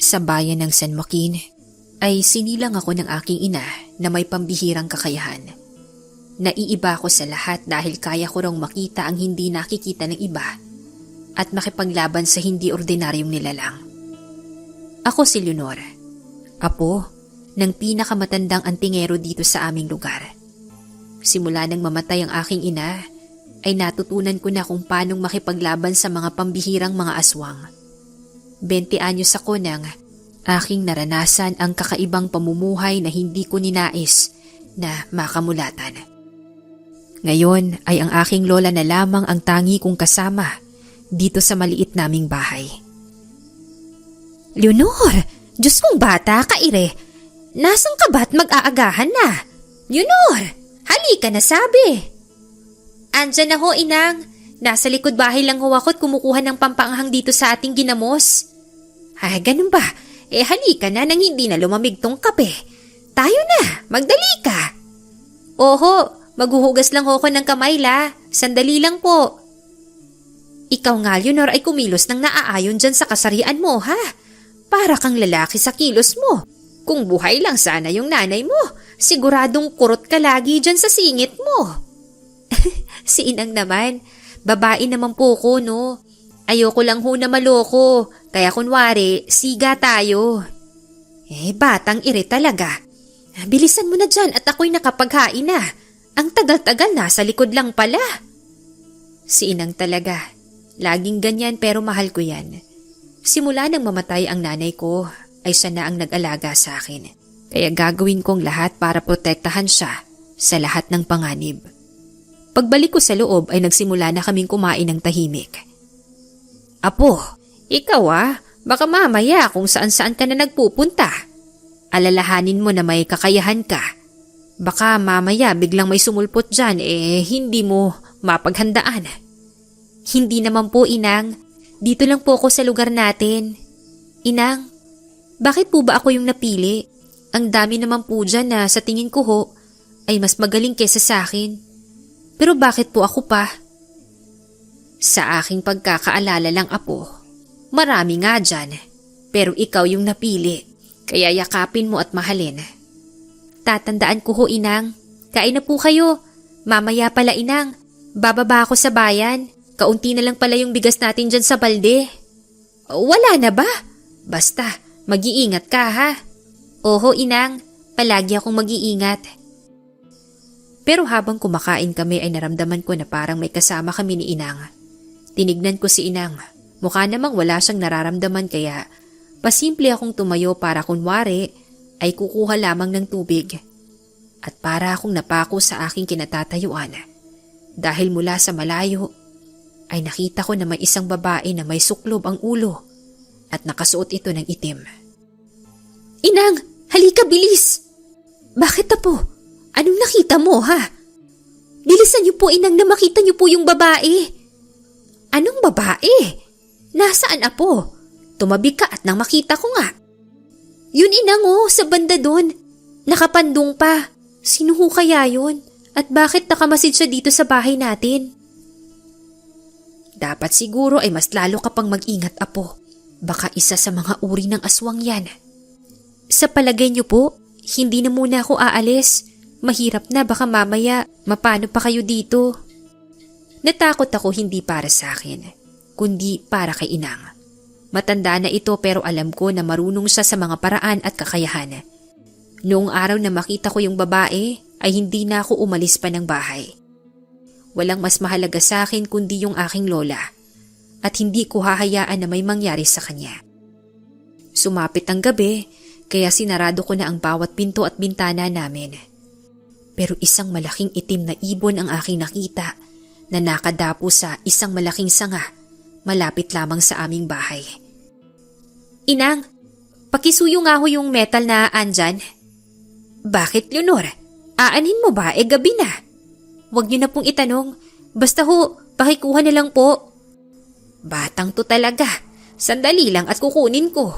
Sa bayan ng San Joaquin ay sinilang ako ng aking ina na may pambihirang kakayahan. Naiiba ko sa lahat dahil kaya ko raw makita ang hindi nakikita ng iba at makipaglaban sa hindi ordinaryong nilalang. Ako si Leonor, apo ng pinakamatandang antingero dito sa aming lugar. Simula nang mamatay ang aking ina, ay natutunan ko na kung paanong makipaglaban sa mga pambihirang mga aswang. 20 anyos ako nang aking naranasan ang kakaibang pamumuhay na hindi ko ninais na makamulatan. Ngayon ay ang aking lola na lamang ang tangi kong kasama dito sa maliit naming bahay. Leonor, Diyos kong bata ka ire. Nasaan ka ba't mag-aagahan na? Leonor, halika na sabi. Andyan na ho, inang. Nasa likod bahay lang ho ako at kumukuha ng pampanghang dito sa ating ginamos. Ay, ganun ba? Halika na nang hindi na lumamig tong kape. Tayo na, magdali ka. Oho, maghuhugas lang ho ko ng kamay la. Sandali lang po. Ikaw nga, Leonor, ay kumilos ng naaayon dyan sa kasarian mo, ha? Para kang lalaki sa kilos mo. Kung buhay lang sana yung nanay mo, siguradong kurot ka lagi dyan sa singit mo. Si inang naman, babae naman po ko, no? Ayoko lang ho na maloko, kaya kunwari, siga tayo. Batang ire talaga. Bilisan mo na dyan at ako'y nakapaghain na. Ang tagal-tagal nasa likod lang pala. Si inang talaga. Laging ganyan pero mahal ko yan. Simula nang mamatay ang nanay ko, ay siya na ang nag-alaga sa akin. Kaya gagawin kong lahat para protektahan siya sa lahat ng panganib. Pagbalik ko sa loob ay nagsimula na kaming kumain ng tahimik. Apo, ikaw baka mamaya kung saan-saan ka na nagpupunta. Alalahanin mo na may kakayahan ka. Baka mamaya biglang may sumulpot dyan hindi mo mapaghandaan. Hindi naman po, inang. Dito lang po ako sa lugar natin. Inang, bakit po ba ako yung napili? Ang dami naman po dyan na sa tingin ko ho ay mas magaling kesa sa akin. Pero bakit po ako pa? Sa aking pagkakaalala lang, apo, marami nga dyan. Pero ikaw yung napili, kaya yakapin mo at mahalin. Tatandaan ko ho, inang. Kain na po kayo. Mamaya pala, inang. Bababa ako sa bayan. Kaunti na lang pala yung bigas natin dyan sa balde. Wala na ba? Basta, mag-iingat ka, ha? Oho, inang. Palagi akong mag-iingat. Pero habang kumakain kami ay naramdaman ko na parang may kasama kami ni inang. Tinignan ko si inang. Mukha namang wala siyang nararamdaman kaya pasimple akong tumayo para kunwari ay kukuha lamang ng tubig. At para akong napako sa aking kinatatayuan. Dahil mula sa malayo ay nakita ko na may isang babae na may suklob ang ulo at nakasuot ito ng itim. Inang, halika bilis! Bakit apo? Anong nakita mo, ha? Bilisan niyo po, inang, na makita niyo po yung babae. Anong babae? Nasaan, apo? Tumabi ka at nang makita ko nga. Yun, inang, sa banda doon. Nakapandong pa. Sino ho kaya yun? At bakit nakamasid siya dito sa bahay natin? Dapat siguro ay mas lalo ka pang mag-ingat, apo. Baka isa sa mga uri ng aswang yan. Sa palagay niyo po, hindi na muna ako aalis. Mahirap na, baka mamaya mapano pa kayo dito. Natakot ako hindi para sa akin, kundi para kay inang. Matanda na ito pero alam ko na marunong siya sa mga paraan at kakayahan. Noong araw na makita ko yung babae ay hindi na ako umalis pa ng bahay. Walang mas mahalaga sa akin kundi yung aking lola at hindi ko hahayaan na may mangyari sa kanya. Sumapit ang gabi kaya sinarado ko na ang bawat pinto at bintana namin. Pero isang malaking itim na ibon ang aking nakita na nakadapo sa isang malaking sanga malapit lamang sa aming bahay. Inang, pakisuyo nga ho yung metal na andyan. Bakit, Leonor? Aanhin mo ba? Gabi na. Huwag niyo na pong itanong. Basta ho, pakikuha na lang po. Batang to talaga. Sandali lang at kukunin ko.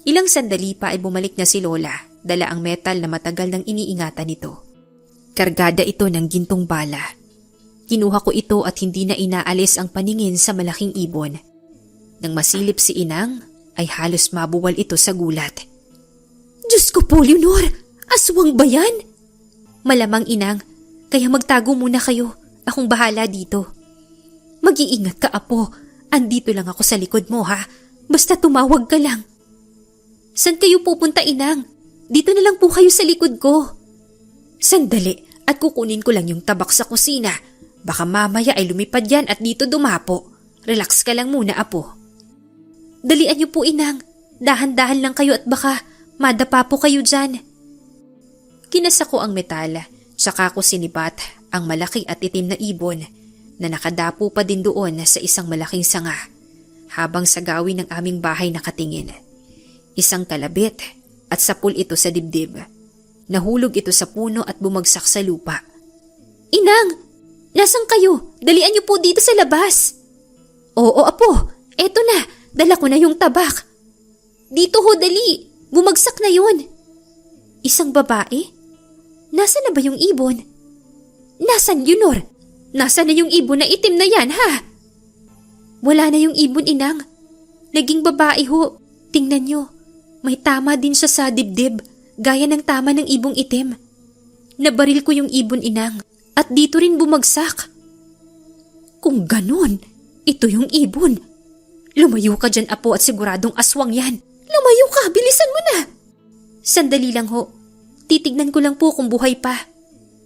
Ilang sandali pa ay bumalik na si Lola. Dala ang metal na matagal nang iniingatan nito. Kargada ito ng gintong bala. Kinuha ko ito at hindi na inaalis ang paningin sa malaking ibon. Nang masilip si inang, ay halos mabuwal ito sa gulat. Diyos ko po, Leonor! Aswang ba yan? Malamang inang, kaya magtago muna kayo. Akong bahala dito. Mag-iingat ka, apo. Andito lang ako sa likod mo, ha? Basta tumawag ka lang. San kayo pupunta, inang? Dito na lang po kayo sa likod ko. Sandali, at kukunin ko lang yung tabak sa kusina. Baka mamaya ay lumipad yan at dito dumapo. Relax ka lang muna, apo. Dalian niyo po, inang. Dahan-dahan lang kayo at baka madapa po kayo dyan. Kinasa ko ang metal, saka ko sinibat ang malaki at itim na ibon na nakadapo pa din doon sa isang malaking sanga habang sa gawin ng aming bahay nakatingin. Isang kalabit at sapul ito sa dibdib. Nahulog ito sa puno at bumagsak sa lupa. Inang! Nasaan kayo? Dalian niyo po dito sa labas. Oo, apo. Eto na. Dala ko na yung tabak. Dito ho, dali. Bumagsak na yun. Isang babae? Nasaan na ba yung ibon? Nasaan, Leonor? Nasaan na yung ibon na itim na yan, ha? Wala na yung ibon, inang. Naging babae ho. Tingnan nyo. May tama din siya sa dibdib, gaya ng tama ng ibong itim. Nabaril ko yung ibon, inang, at dito rin bumagsak. Kung ganon, ito yung ibon. Lumayo ka dyan, apo, at siguradong aswang yan. Lumayo ka, bilisan mo na. Sandali lang ho. Titignan ko lang po kung buhay pa.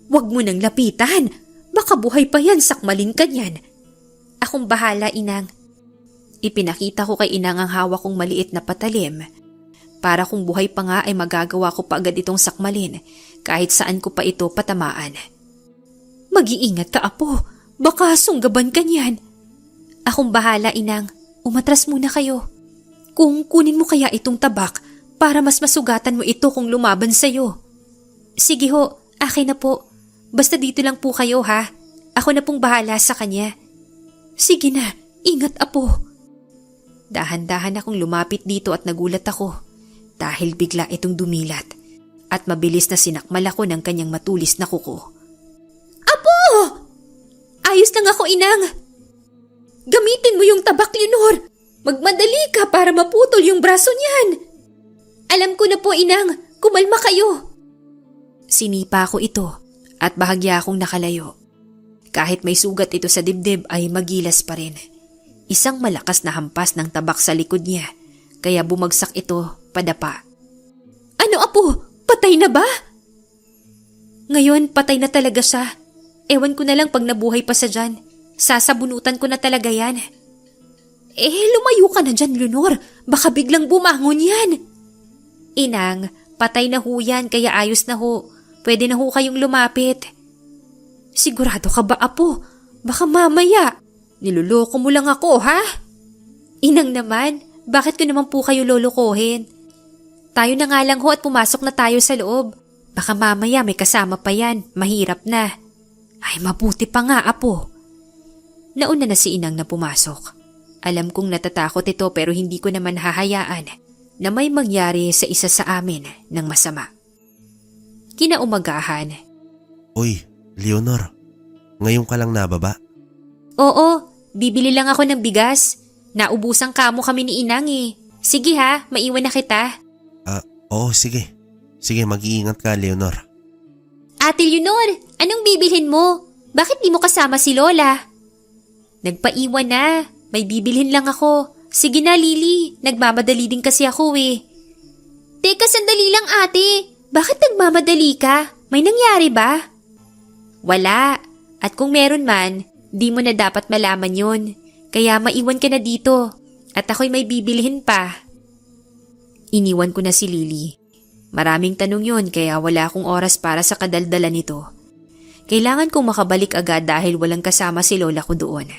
Huwag mo nang lapitan. Baka buhay pa yan, sakmalin ka niyan. Akong bahala, inang. Ipinakita ko kay inang ang hawak kong maliit na patalim. Para kung buhay pa nga ay magagawa ko pa agad itong sakmalin kahit saan ko pa ito patamaan. Mag-iingat ka, apo. Baka sunggaban ka niyan. Akong bahala, inang. Umatras muna kayo. Kung kunin mo kaya itong tabak para mas masugatan mo ito kung lumaban sa'yo. Sige ho, akin na po. Basta dito lang po kayo, ha? Ako na pong bahala sa kanya. Sige na, ingat, apo. Dahan-dahan akong lumapit dito at nagulat ako dahil bigla itong dumilat at mabilis na sinakmal ako ng kanyang matulis na kuko. Apo! Ayos lang ako, inang. Gamitin mo yung tabak, Leonor. Magmadali ka para maputol yung braso niyan. Alam ko na po, inang. Kumalma kayo. Sinipa ko ito at bahagya akong nakalayo. Kahit may sugat ito sa dibdib ay magilas pa rin. Isang malakas na hampas ng tabak sa likod niya kaya bumagsak ito padapa. Ano, apo? Patay na ba? Ngayon patay na talaga siya. Ewan ko na lang pag nabuhay pa siya dyan. Sasabunutan ko na talaga yan. Lumayo ka na dyan, Leonor. Baka biglang bumangon yan. Inang, patay na ho yan kaya ayos na ho. Pwede na ho kayong lumapit. Sigurado ka ba, apo? Baka mamaya. Niloloko mo lang ako, ha? Inang naman, bakit ko naman po kayo lolokohin? Tayo na nga lang ho at pumasok na tayo sa loob. Baka mamaya may kasama pa yan, mahirap na. Ay, mabuti pa nga, apo. Nauna na si inang na pumasok. Alam kong natatakot ito pero hindi ko naman hahayaan na may mangyari sa isa sa amin ng masama. Kinaumagahan. Uy, Leonor, ngayon ka lang nababa? Oo, bibili lang ako ng bigas. Naubusang kamo kami ni inang eh. Sige ha, maiwan na kita. Oo, sige. Sige, mag-iingat ka, Leonor. Ate Leonor, anong bibilhin mo? Bakit di mo kasama si Lola? Nagpaiwan na, may bibilhin lang ako. Sige na, Lily, nagmamadali din kasi ako eh. Teka, sandali lang ate. Bakit nagmamadali ka? May nangyari ba? Wala. At kung meron man, di mo na dapat malaman yun. Kaya maiwan ka na dito. At ako'y may bibilhin pa. Iniwan ko na si Lily. Maraming tanong yun kaya wala akong oras para sa kadaldalan nito. Kailangan kong makabalik agad dahil walang kasama si Lola ko doon.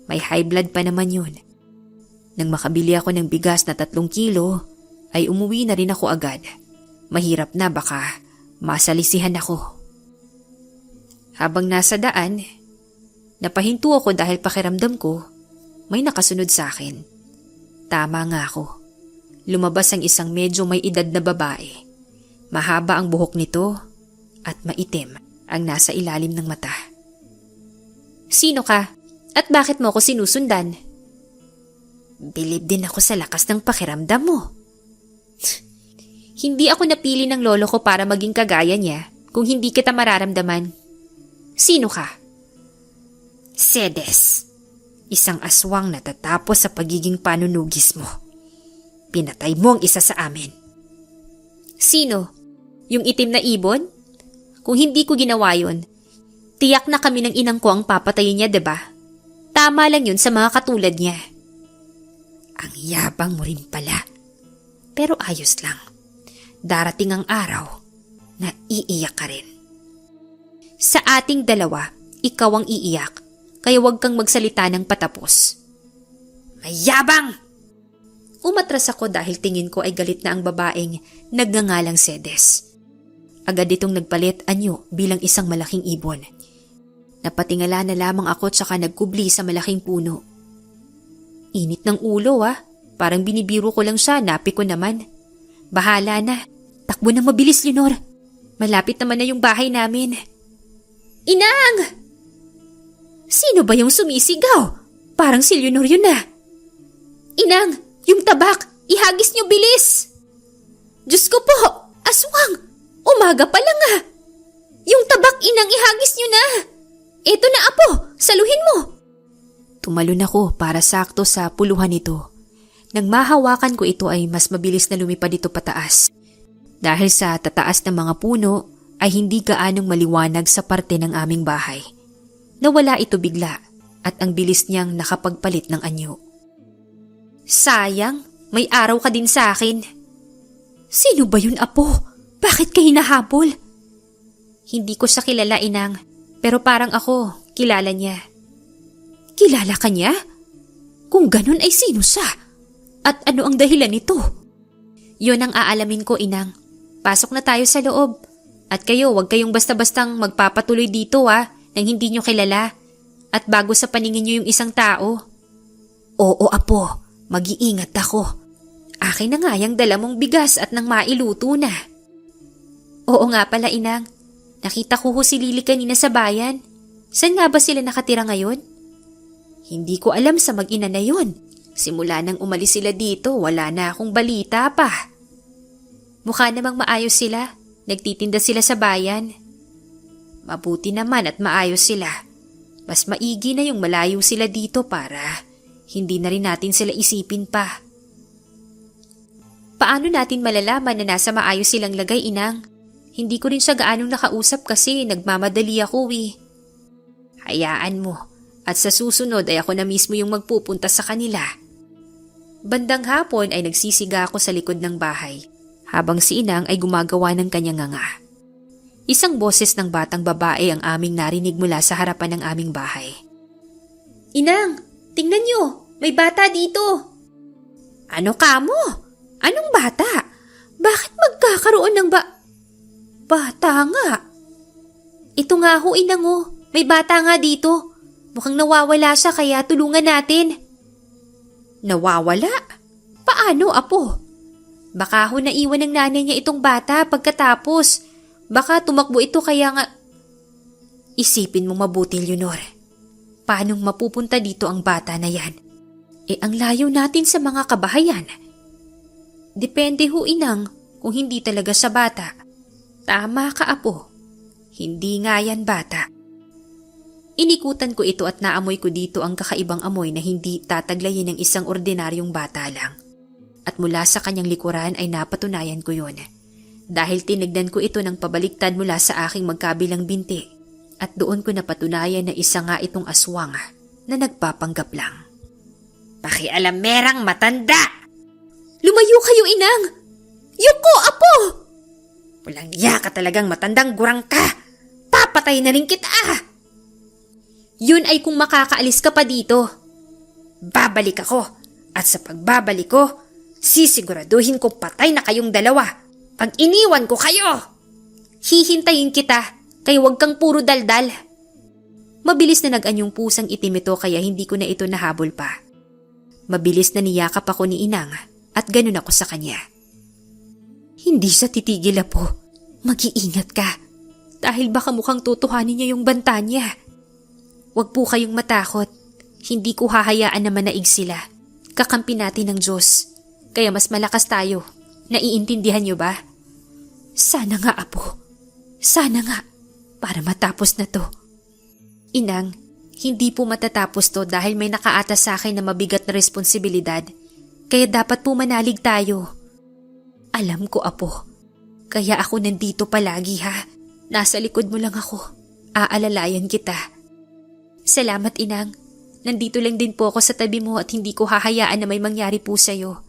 May high blood pa naman yun. Nang makabili ako ng bigas na 3 kilo, ay umuwi na rin ako agad. Mahirap na baka masalisihan ako. Habang nasa daan, napahinto ako dahil pakiramdam ko may nakasunod sa akin. Tama nga ako. Lumabas ang isang medyo may edad na babae. Mahaba ang buhok nito at maitim ang nasa ilalim ng mata. Sino ka? At bakit mo ako sinusundan? Bilib din ako sa lakas ng pakiramdam mo. Hindi ako napili ng lolo ko para maging kagaya niya kung hindi kita mararamdaman. Sino ka? Sedes, isang aswang natatapos sa pagiging panunugis mo. Pinatay mo ang isa sa amin. Sino? Yung itim na ibon? Kung hindi ko ginawa yun, tiyak na kami ng inang ko ang papatayin niya, diba? Tama lang yun sa mga katulad niya. Ang yabang mo rin pala. Pero ayos lang. Darating ang araw na iiyak ka rin. Sa ating dalawa, ikaw ang iiyak, kaya huwag kang magsalita ng patapos. Mayabang! Umatras ako dahil tingin ko ay galit na ang babaeng nagngangalang Sedes. Agad itong nagpalit anyo bilang isang malaking ibon. Napatingala na lamang ako tsaka nagkubli sa malaking puno. Init ng ulo parang binibiro ko lang siya, napi ko naman. Bahala na, takbo na mabilis Leonor. Malapit naman na yung bahay namin. Inang! Sino ba yung sumisigaw? Parang si Leonor yun na. Inang, yung tabak, ihagis niyo bilis! Diyos ko po, aswang! Umaga pa lang Yung tabak inang ihagis niyo na! Eto na apo, saluhin mo! Tumalon ako para sakto sa puluhan nito. Nang mahawakan ko ito ay mas mabilis na lumipad ito pataas. Dahil sa tataas ng mga puno ay hindi gaanong maliwanag sa parte ng aming bahay. Nawala ito bigla at ang bilis niyang nakapagpalit ng anyo. Sayang, may araw ka din sa akin. Sino ba yun, apo? Bakit ka hinahabol? Hindi ko siya kilala, inang, pero parang ako, kilala niya. Kilala ka niya? Kung ganun ay sino siya? At ano ang dahilan nito? Yun ang aalamin ko, inang. Pasok na tayo sa loob. At kayo, huwag kayong basta-bastang magpapatuloy dito nang hindi nyo kilala. At bago sa paningin nyo yung isang tao. Oo, apo. Mag-iingat ako. Akin na nga yung dala mong bigas at nang mailuto na. Oo nga pala, inang. Nakita ko si Lily kanina sa bayan. Saan nga ba sila nakatira ngayon? Hindi ko alam sa mag-ina na yun. Simula nang umalis sila dito, wala na akong balita pa. Mukha namang maayos sila. Nagtitinda sila sa bayan. Mabuti naman at maayos sila. Mas maigi na yung malayo sila dito para hindi na rin natin sila isipin pa. Paano natin malalaman na nasa maayos silang lagay, inang? Hindi ko rin siya gaanong nakausap kasi nagmamadali ako Hayaan mo. At sa susunod ay ako na mismo yung magpupunta sa kanila. Bandang hapon ay nagsisiga ako sa likod ng bahay, habang si inang ay gumagawa ng kanyang nganga. Isang boses ng batang babae ang aming narinig mula sa harapan ng aming bahay. Inang, tingnan niyo, may bata dito. Ano kamo? Anong bata? Bakit magkakaroon ng bata nga? Ito nga ho, inang may bata nga dito. Mukhang nawawala siya kaya tulungan natin. Nawawala? Paano, apo? Baka ho naiwan ng nanay niya itong bata pagkatapos. Baka tumakbo ito kaya nga... Isipin mo mabuti, Leonor. Paanong mapupunta dito ang bata na yan? Ang layo natin sa mga kabahayan. Depende ho, inang, kung hindi talaga sa bata. Tama ka, apo. Hindi nga yan bata. Inikutan ko ito at naamoy ko dito ang kakaibang amoy na hindi tataglayin ng isang ordinaryong bata lang. At mula sa kanyang likuran ay napatunayan ko yun. Dahil tinignan ko ito ng pabaliktad mula sa aking magkabilang binti. At doon ko napatunayan na isa nga itong aswang na nagpapanggap lang. Pakialamerang matanda! Lumayo kayo, inang! Yuko, apo! Walang iya ka talagang matandang gurang ka! Papatay na rin kita! Yun ay kung makakaalis ka pa dito. Babalik ako at sa pagbabalik ko, sisiguraduhin kong patay na kayong dalawa pag iniwan ko kayo. Hihintayin kita, kaya huwag kang puro daldal. Mabilis na nag-anyong pusang itim ito kaya hindi ko na ito nahabol pa. Mabilis na niyakap ako ni inang at ganun ako sa kanya. Hindi siya titigil, apo. Mag-iingat ka dahil baka mukhang tutuhanin niya yung banta niya. Huwag po kayong matakot. Hindi ko hahayaan na manaig sila. Kakampi natin ng Diyos. Kaya mas malakas tayo. Naiintindihan niyo ba? Sana nga, Apo. Sana nga. Para matapos na to. Inang, hindi po matatapos to dahil may nakaatas sa akin na mabigat na responsibilidad. Kaya dapat po manalig tayo. Alam ko, Apo. Kaya ako nandito palagi, ha? Nasa likod mo lang ako. Aalalayan kita. Salamat, Inang. Nandito lang din po ako sa tabi mo at hindi ko hahayaan na may mangyari po sa'yo.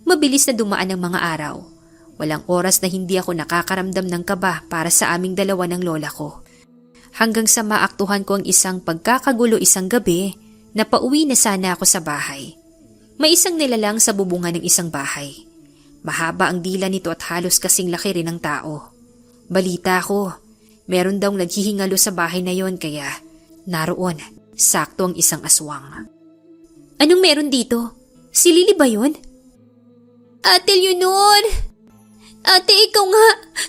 Mabilis na dumaan ang mga araw. Walang oras na hindi ako nakakaramdam ng kaba para sa aming dalawa ng lola ko. Hanggang sa maaktuhan ko ang isang pagkakagulo isang gabi na pauwi na sana ako sa bahay. May isang nilalang sa bubungan ng isang bahay. Mahaba ang dila nito at halos kasing laki rin ng tao. Balita ko, meron daw naghihingalo sa bahay na yon kaya naroon, sakto ang isang aswang. Anong meron dito? Si Lily ba yun? Ate Leonor! Ate, ikaw nga!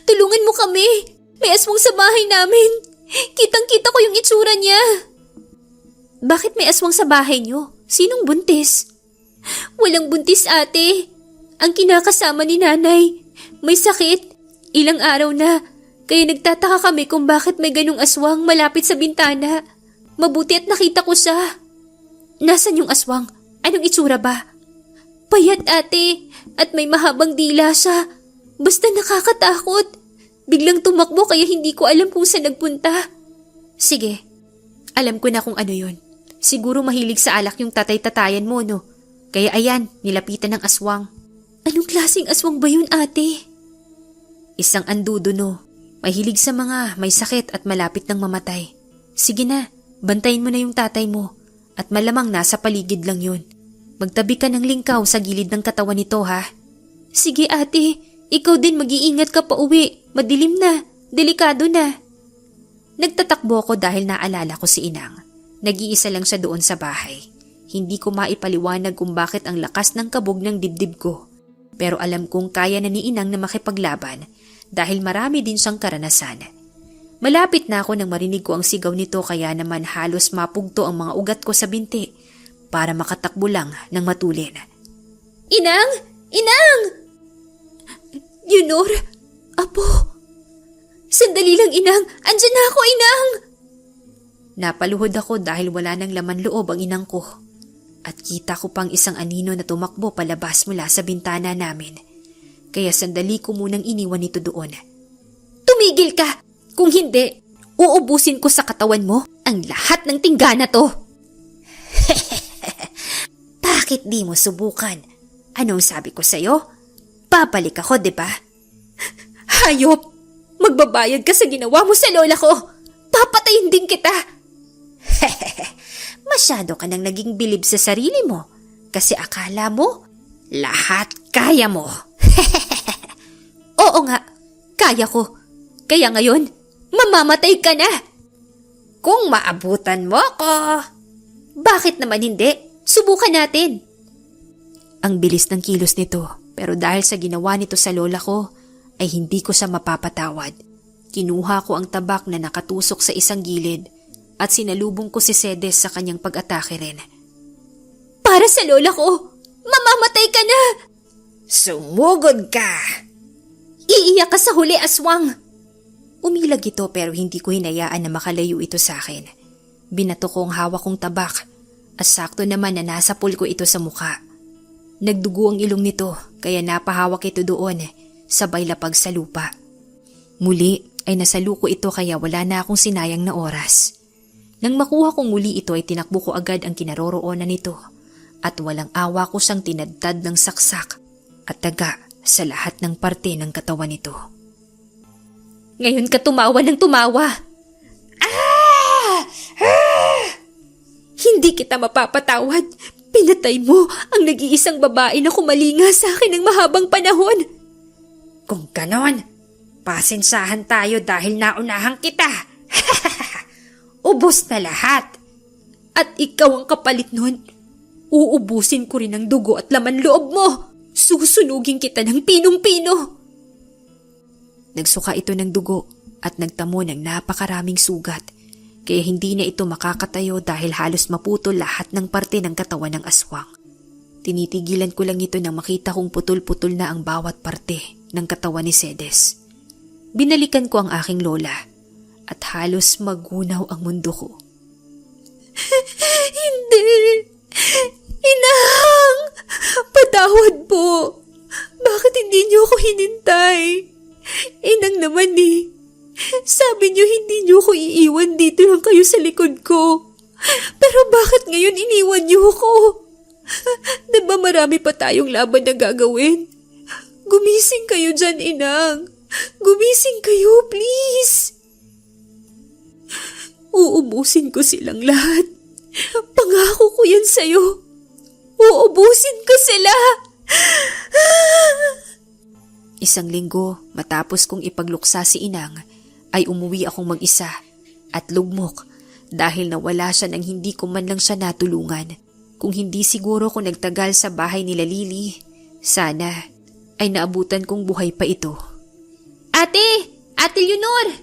Tulungan mo kami! May aswang sa bahay namin! Kitang-kita ko yung itsura niya! Bakit may aswang sa bahay niyo? Sinong buntis? Walang buntis, ate. Ang kinakasama ni nanay. May sakit. Ilang araw na. Kaya nagtataka kami kung bakit may ganong aswang malapit sa bintana. Mabuti at nakita ko siya. Nasaan yung aswang? Anong itsura ba? Payat, ate. At may mahabang dila siya. Basta nakakatakot. Biglang tumakbo kaya hindi ko alam kung saan nagpunta. Sige, alam ko na kung ano yun. Siguro mahilig sa alak yung tatay-tatayan mo, no? Kaya ayan, nilapitan ng aswang. Anong klaseng aswang ba yun, ate? Isang andudo, no? Mahilig sa mga may sakit at malapit ng mamatay. Sige na, bantayin mo na yung tatay mo. At malamang nasa paligid lang yun. Magtabi ka ng lingkaw sa gilid ng katawan nito, ha? Sige, ate. Ikaw din mag-iingat ka pa uwi. Madilim na. Delikado na. Nagtatakbo ako dahil naalala ko si Inang. Nag-iisa lang siya doon sa bahay. Hindi ko maipaliwanag kung bakit ang lakas ng kabog ng dibdib ko. Pero alam kong kaya na ni Inang na makipaglaban dahil marami din siyang karanasan. Malapit na ako nang marinig ko ang sigaw nito kaya naman halos mapugto ang mga ugat ko sa binti para makatakbo lang ng matulin. Inang! Inang! Leonor! Apo! Sandali lang, Inang! Andyan na ako, Inang! Napaluhod ako dahil wala nang laman loob ang inang ko. At kita ko pang isang anino na tumakbo palabas mula sa bintana namin. Kaya sandali ko munang iniwan ito doon. Tumigil ka! Kung hindi, uubusin ko sa katawan mo ang lahat ng tingga na to. Bakit di mo subukan? Anong sabi ko sa'yo? Babalik ako, di ba? Hayop! Magbabayad ka sa ginawa mo sa lola ko! Papatayin din kita! Masyado ka nang naging bilib sa sarili mo kasi akala mo lahat kaya mo. Oo nga, kaya ko. Kaya ngayon, mamamatay ka na! Kung maabutan mo ko. Bakit naman hindi? Subukan natin. Ang bilis ng kilos nito pero dahil sa ginawa nito sa lola ko ay hindi ko siya mapapatawad. Kinuha ko ang tabak na nakatusok sa isang gilid at sinalubong ko si Cedes sa kanyang pag-atake rin. Para sa lola ko, mamamatay ka na! Sumugod ka! Iiyak ka sa huli, aswang! Umilag ito pero hindi ko hinayaan na makalayo ito sa akin. Binato ko ang hawak kong tabak at sakto naman na nasapul ko ito sa mukha. Nagdugo ang ilong nito kaya napahawak ito doon, sabay lapag sa lupa. Muli ay nasaluko ito kaya wala na akong sinayang na oras. Nang makuha kong muli ito ay tinakbo ko agad ang kinaroroonan nito at walang awa ko siyang tinadtad ng saksak at taga sa lahat ng parte ng katawan nito. Ngayon ka tumawa ng tumawa. Hindi kita mapapatawad. Pinatay mo ang nag-iisang babae na kumalinga sa akin ng mahabang panahon. Kung ganon, pasensahan tayo dahil naunahan kita. Ubos na lahat. At ikaw ang kapalit nun. Uubusin ko rin ang dugo at laman loob mo. Susunugin kita ng pinong-pino. Nagsuka ito ng dugo at nagtamo ng napakaraming sugat. Kaya hindi na ito makakatayo dahil halos maputol lahat ng parte ng katawan ng aswang. Tinitigilan ko lang ito nang makita kong putol-putol na ang bawat parte ng katawan ni Cedes. Binalikan ko ang aking lola at halos magunaw ang mundo ko. Hindi! Inang! Patawad po! Bakit hindi niyo ako hinintay? Inang naman eh. Sabi niyo hindi niyo ako iiwan, dito lang kayo sa likod ko. Pero bakit ngayon iniwan niyo ako? Diba marami pa tayong laban na gagawin? Gumising kayo dyan, Inang. Gumising kayo, please. Uubusin ko silang lahat. Pangako ko yan sa'yo. Uubusin ko sila. Isang linggo matapos kong ipagluksa si Inang ay umuwi akong mag-isa at lugmok dahil nawala siya nang hindi ko man lang siya natulungan. Kung hindi siguro ko nagtagal sa bahay nila Lily, sana ay naabutan kong buhay pa ito. Ate! Ate Leonor!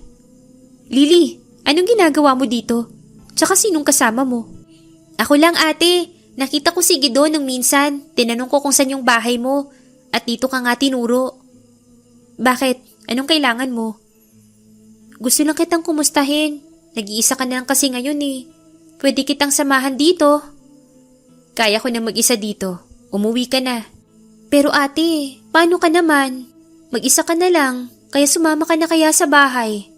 Lily, anong ginagawa mo dito? Tsaka sinong kasama mo? Ako lang, ate. Nakita ko si Gido nung minsan. Tinanong ko kung saan yung bahay mo. At dito ka nga tinuro. Bakit? Anong kailangan mo? Gusto lang kitang kumustahin. Nag-iisa ka na lang kasi ngayon eh. Pwede kitang samahan dito. Kaya ko na mag-isa dito. Umuwi ka na. Pero ate, paano ka naman? Mag-isa ka na lang. Kaya sumama ka na kaya sa bahay.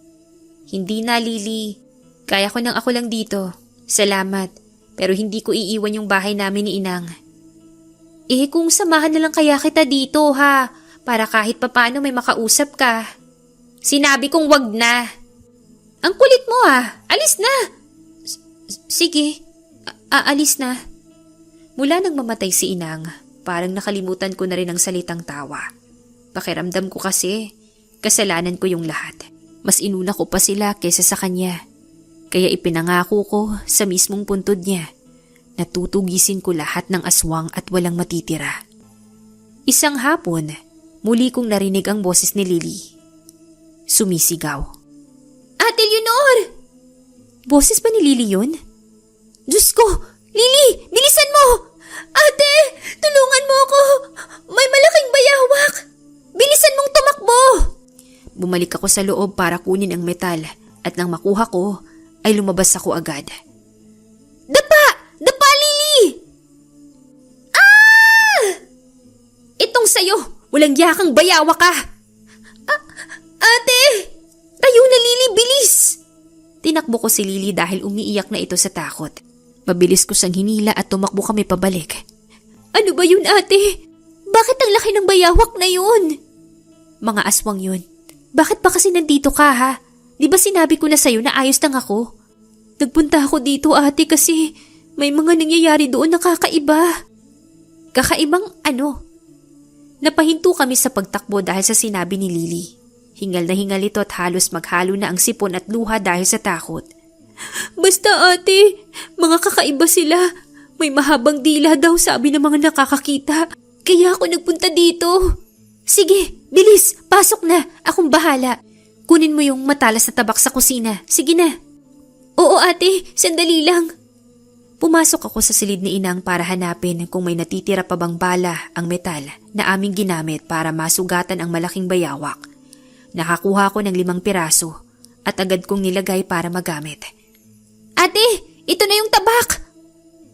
Hindi na, Lily. Kaya ko nang ako lang dito. Salamat. Pero hindi ko iiwan yung bahay namin ni Inang. Eh kung samahan na lang kaya kita dito ha. Para kahit papaano may makausap ka. Sinabi kong wag na. Ang kulit mo ah. Alis na. Sige. Aalis na. Mula nang mamatay si Inang, parang nakalimutan ko na rin ang salitang tawa. Pakiramdam ko kasi, kasalanan ko yung lahat. Mas inuna ko pa sila kaysa sa kanya. Kaya ipinangako ko sa mismong puntod niya na tutugisin ko lahat ng aswang at walang matitira. Isang hapon, muli kong narinig ang boses ni Lily. Sumisigaw. Ate Leonor! Boses ba ni Lily yun? Diyos ko! Lily! Bilisan mo! Ate! Tulungan mo ako! May malaking bayawak! Bilisan mong tumakbo! Bumalik ako sa loob para kunin ang metal at nang makuha ko ay lumabas ako agad. Dapa! Dapa, Lily! Ah! Itong sayo! Walang yakang bayawak ka! Ate! Tayo na, Lily! Bilis! Tinakbo ko si Lily dahil umiiyak na ito sa takot. Mabilis ko siyang hinila at tumakbo kami pabalik. Ano ba yun, ate? Bakit ang laki ng bayawak na yun? Mga aswang yun. Bakit pa kasi nandito ka ha? Di ba sinabi ko na sa'yo na ayos lang ako? Nagpunta ako dito ate kasi may mga nangyayari doon na kakaiba. Kakaibang ano? Napahinto kami sa pagtakbo dahil sa sinabi ni Lily. Hingal na hingal ito at halos maghalo na ang sipon at luha dahil sa takot. Basta ate, mga kakaiba sila. May mahabang dila daw sabi ng mga nakakakita. Kaya ako nagpunta dito. Sige, bilis, pasok na. Akong bahala. Kunin mo yung matalas na tabak sa kusina. Sige na. Oo ate, sandali lang. Pumasok ako sa silid ni Inang para hanapin kung may natitira pa bang bala ang metal na aming ginamit para masugatan ang malaking bayawak. Nakakuha ko ng 5 piraso at agad kong nilagay para magamit. Ate, ito na yung tabak.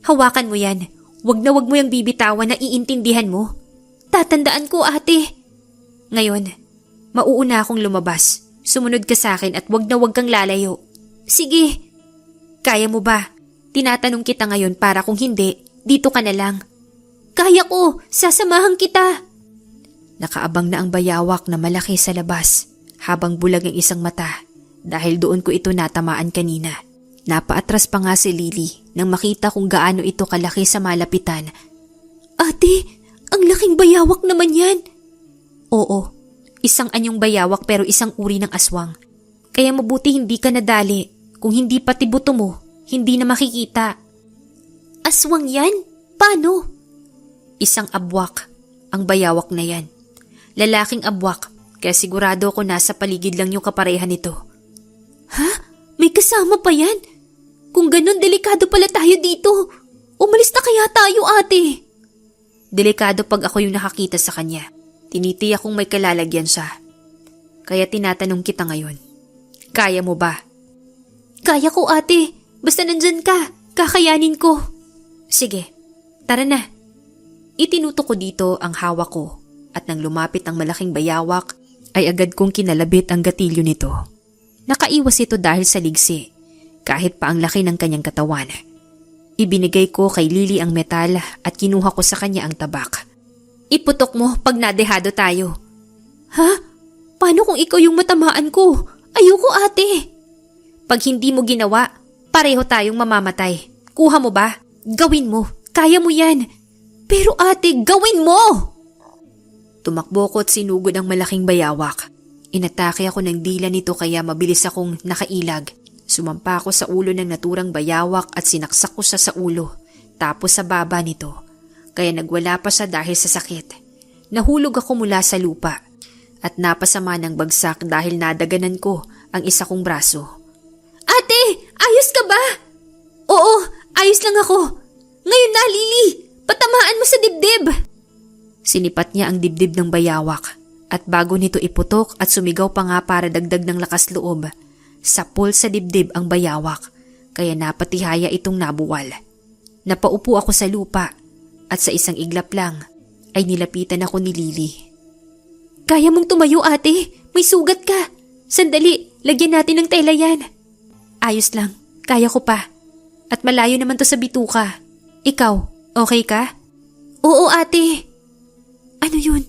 Hawakan mo yan. Wag na wag mo yung bibitawan na iintindihan mo. Tatandaan ko, ate. Ngayon, mauuna akong lumabas. Sumunod ka sa akin at wag na wag kang lalayo. Sige. Kaya mo ba? Tinatanong kita ngayon para kung hindi, dito ka na lang. Kaya ko, sasamahan kita. Nakaabang na ang bayawak na malaki sa labas habang bulag ang isang mata dahil doon ko ito natamaan kanina. Napaatras pa nga si Lily nang makita kung gaano ito kalaki sa malapitan. Ate, ang laking bayawak naman yan. Oo, isang anyong bayawak pero isang uri ng aswang. Kaya mabuti hindi ka nadali. Kung hindi pati buto mo, hindi na makikita. Aswang yan? Paano? Isang abwak ang bayawak na yan. Lalaking abwak, kaya sigurado ko nasa paligid lang yung kaparehan nito. Ha? May kasama pa yan? Kung ganun, delikado pala tayo dito. Umalis na kaya tayo, ate. Delikado pag ako yung nakakita sa kanya. Tinitiyak kong may kalalagyan siya. Kaya tinatanong kita ngayon. Kaya mo ba? Kaya ko, ate. Basta nandyan ka. Kakayanin ko. Sige, tara na. Itinutok ko dito ang hawak ko at nang lumapit ang malaking bayawak ay agad kong kinalabit ang gatilyo nito. Nakaiwas ito dahil sa ligsi, kahit pa ang laki ng kanyang katawan. Ibinigay ko kay Lily ang metal at kinuha ko sa kanya ang tabak. Iputok mo pag nadehado tayo. Ha? Paano kung ikaw yung matamaan ko? Ayoko, ate. Pag hindi mo ginawa, pareho tayong mamamatay. Kuha mo ba? Gawin mo. Kaya mo yan. Pero ate, gawin mo! Tumakbo ko at sinugod ang malaking bayawak. Inatake ako ng dila nito kaya mabilis akong nakailag. Sumampa ako sa ulo ng naturang bayawak at sinaksak ko siya sa ulo, tapos sa baba nito. Kaya nagwala pa siya dahil sa sakit. Nahulog ako mula sa lupa at napasama ng bagsak dahil nadaganan ko ang isa kong braso. Ate! Ayos ka ba? Oo, ayos lang ako. Ngayon na, Lily! Patamaan mo sa dibdib! Sinipat niya ang dibdib ng bayawak at bago nito iputok at sumigaw pa nga para dagdag ng lakas loob, sapol sa dibdib ang bayawak kaya napatihaya itong nabuwal. Napaupo ako sa lupa at sa isang iglap lang ay nilapitan ako ni Lily. Kaya mong tumayo, ate. May sugat ka. Sandali, lagyan natin ng tela yan. Ayos lang, kaya ko pa. At malayo naman to sa bituka. Ikaw, okay ka? Oo, ate. Ano yun?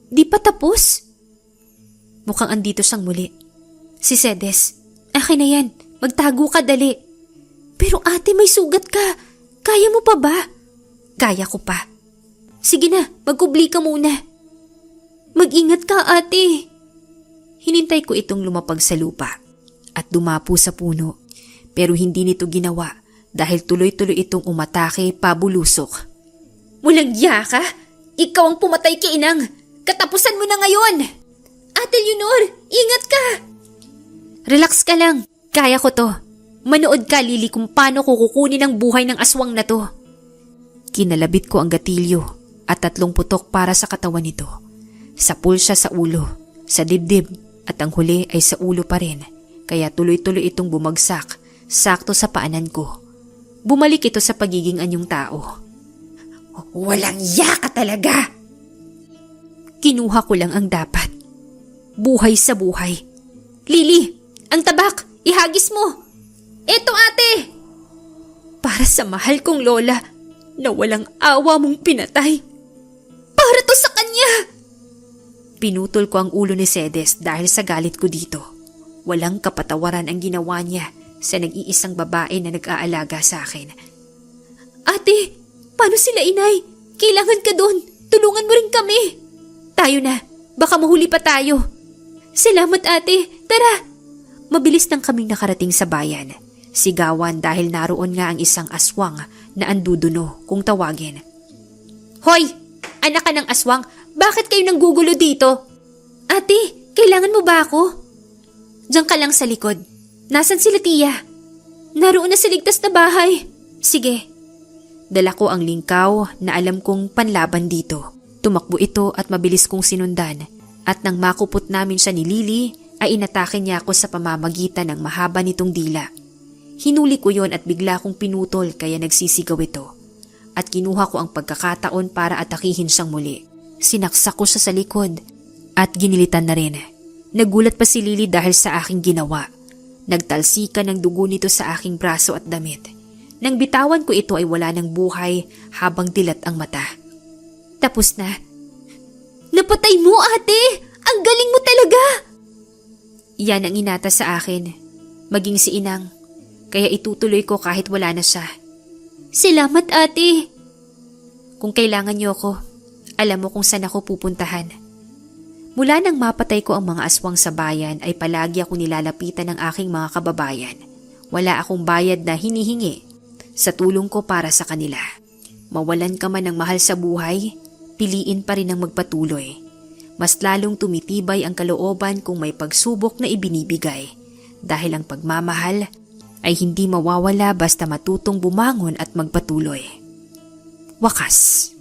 Di pa tapos? Mukhang andito siyang muli. Si Cedes. Akin na yan. Magtago ka, dali. Pero ate, may sugat ka. Kaya mo pa ba? Kaya ko pa. Sige na, magkubli ka muna. Mag-ingat ka, ate. Hinintay ko itong lumapag sa lupa at dumapo sa puno. Pero hindi nito ginawa dahil tuloy-tuloy itong umatake pabulusok. Mulangya ka? Ikaw ang pumatay kay Inang. Katapusan mo na ngayon. Ate Leonor, ingat ka. Relax ka lang. Kaya ko to. Manood ka, Lily, kung paano ko kukunin ang buhay ng aswang na to. Kinalabit ko ang gatilyo at 3 putok para sa katawan nito. Sapul siya sa ulo, sa dibdib at ang huli ay sa ulo pa rin. Kaya tuloy-tuloy itong bumagsak, sakto sa paanan ko. Bumalik ito sa pagiging anyong tao. Walang ya ka talaga. Kinuha ko lang ang dapat. Buhay sa buhay. Lily, ang tabak, ihagis mo. Eto, ate. Para sa mahal kong lola na walang awa mong pinatay. Para to sa kanya. Pinutol ko ang ulo ni Cedes dahil sa galit ko dito. Walang kapatawaran ang ginawa niya sa nag-iisang babae na nag-aalaga sa akin. Ate, paano sila, inay? Kailangan ka doon. Tulungan mo rin kami. Tayo na. Baka mahuli pa tayo. Salamat, ate. Tara. Mabilis nang kaming nakarating sa bayan. Sigawan dahil naroon nga ang isang aswang na anduduno kung tawagin. Hoy! Anak ka ng aswang, bakit kayo nanggugulo dito? Ate, kailangan mo ba ako? Diyan ka lang sa likod. Nasaan sila, tiya? Naroon na sa ligtas na bahay. Sige. Dala ko ang lingkaw na alam kong panlaban dito. Tumakbo ito at mabilis kong sinundan. At nang makupot namin siya ni Lily, ay inatake niya ako sa pamamagitan ng mahaba nitong dila. Hinuli ko yon at bigla kong pinutol kaya nagsisigaw ito. At kinuha ko ang pagkakataon para atakihin siyang muli. Sinaksak ko siya sa likod at ginilitan na rin. Nagulat pa si Lily dahil sa aking ginawa. Nagtalsikan ng dugo nito sa aking braso at damit. Nang bitawan ko ito ay wala ng buhay habang dilat ang mata. Tapos na. Napatay mo, ate! Ang galing mo talaga! Yan ang inata sa akin. Maging si Inang. Kaya itutuloy ko kahit wala na siya. Salamat, ate. Kung kailangan niyo ako, alam mo kung saan ako pupuntahan. Mula nang mapatay ko ang mga aswang sa bayan ay palagi ako nilalapitan ng aking mga kababayan. Wala akong bayad na hinihingi sa tulong ko para sa kanila. Mawalan ka man ng mahal sa buhay, piliin pa rin ang magpatuloy. Mas lalong tumitibay ang kalooban kung may pagsubok na ibinibigay. Dahil ang pagmamahal ay hindi mawawala basta matutong bumangon at magpatuloy. Wakas.